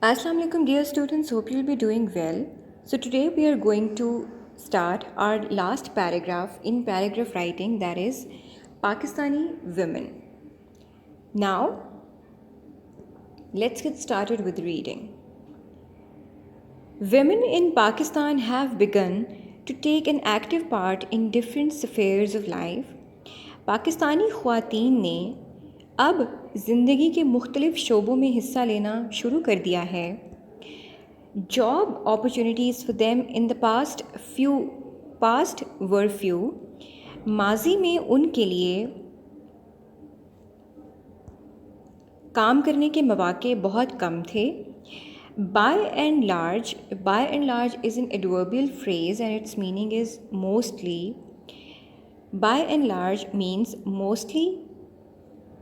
Assalamu alaikum dear students, hope you'll be doing well. So today we are going to start our last paragraph in paragraph writing, that is Pakistani women. Now let's get started with reading. Women in Pakistan have begun to take an active part in different spheres of life. Pakistani ख़वातीन ने अब ज़िंदगी के मुख्तलिफ़ शोबों में हिस्सा लेना शुरू कर दिया है. Job opportunities for them in the past were few. माजी में उनके लिए काम करने के मौके बहुत कम थे. By and large is an adverbial phrase and its meaning is mostly. By and large means mostly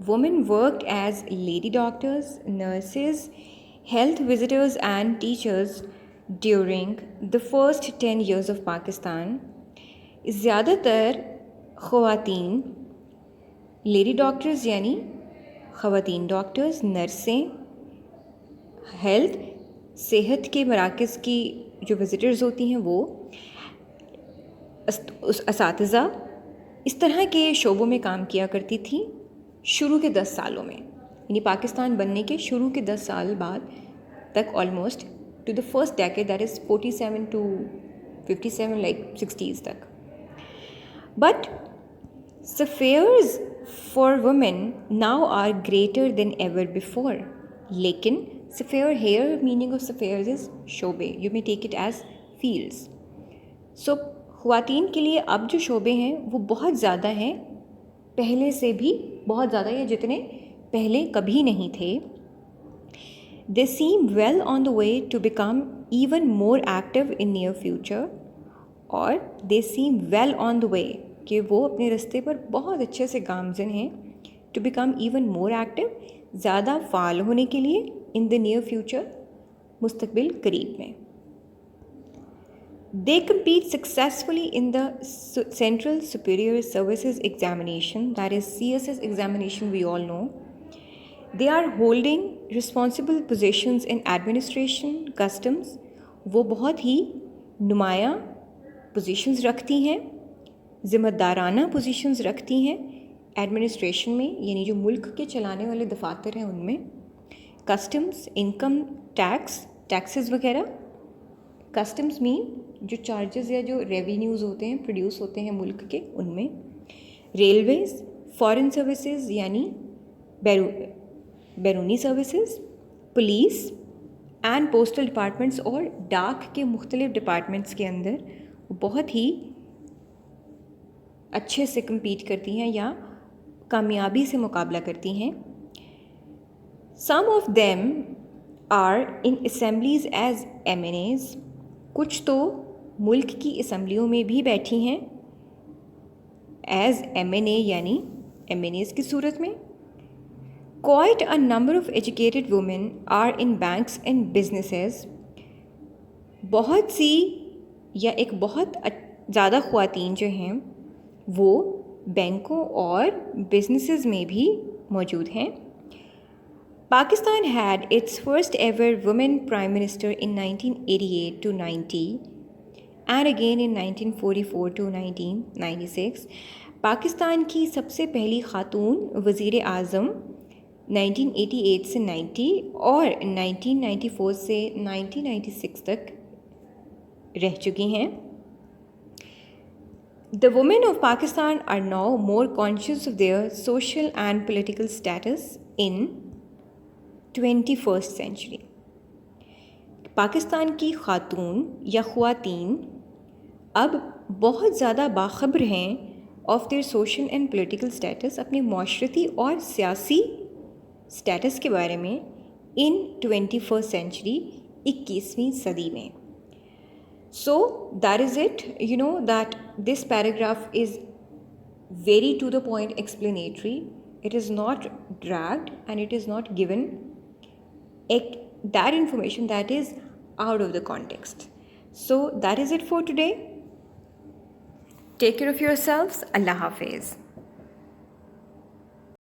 women worked as lady doctors, nurses, health visitors and teachers during the first 10 years of Pakistan. ज़्यादातर ख़वातीन lady doctors यानी ख़वातीन doctors, नर्सें, health सेहत के मराकज़ की जो visitors होती हैं वो, असातिज़ा, इस तरह के शोबों में काम किया करती थी शुरू के 10 सालों में. यानी पाकिस्तान बनने के शुरू के 10 साल बाद तक, almost to the first decade, that is 47 to 57, like 60s तक. But spheres for women now are greater than ever before. लेकिन sphere here meaning of spheres is शोबे. You may take it as fields. So ख़वातीन के लिए अब जो शोबे हैं वो बहुत ज़्यादा हैं, पहले से भी बहुत ज़्यादा, या जितने पहले कभी नहीं थे. They seem well on the way to become even more active in near future. और they seem well on the way कि वो अपने रास्ते पर बहुत अच्छे से गामज़न हैं to become even more active, ज़्यादा फ़ाल होने के लिए इन द नियर फ्यूचर, मुस्तकबिल करीब में. They compete successfully in the Central Superior Services Examination, that is CSS examination, we all know. They are holding responsible positions in administration, customs. वो बहुत ही नुमाया positions रखती हैं, ज़िम्मेदाराना positions रखती हैं एडमिनिस्ट्रेशन में, यानी जो मुल्क के चलाने वाले दफातर हैं उनमें. कस्टम्स, इनकम टैक्सेस वगैरह. कस्टम्स मीन जो चार्जेस या जो रेवेन्यूज़ होते हैं, प्रोड्यूस होते हैं मुल्क के, उनमें. रेलवेज़, फॉरेन सर्विसेज यानी बैरूनी services, police and postal departments और डाक के मुख्तलिफ डिपार्टमेंट्स के अंदर बहुत ही अच्छे से कम्पीट करती हैं या कामयाबी से मुकाबला करती हैं. Some of them are in assemblies as MNAs. कुछ तो मुल्क की असम्बलियों में भी बैठी हैं एज MNA यानी MNAs की सूरत में. Quite a number of educated women are in banks and businesses. बहुत सी या एक बहुत ज़्यादा ख़वातीन जो हैं वो बैंकों और बिजनेसेस में भी मौजूद हैं. Pakistan had its first ever women prime minister in 1988 to 90 and again in 1944 to 1996. Pakistan की सबसे पहली खातून वज़ीर आज़म 1988 से 90 और 1994 से 1996 तक रह चुकी हैं. The women of Pakistan are now more conscious of their social and political status in 21st century. Pakistan की खातून या ख़वातीन अब बहुत ज़्यादा बाखबर हैं of their social and political status, अपने माशरती और सियासी स्टेटस के बारे में इन 21st सेंचुरी, 21वीं सदी में. So that is it. You know that this paragraph is very to the point explanatory. It is not dragged and it is not given that information that is out of the context. So that is it for today. Take care of yourselves. Allah Hafiz.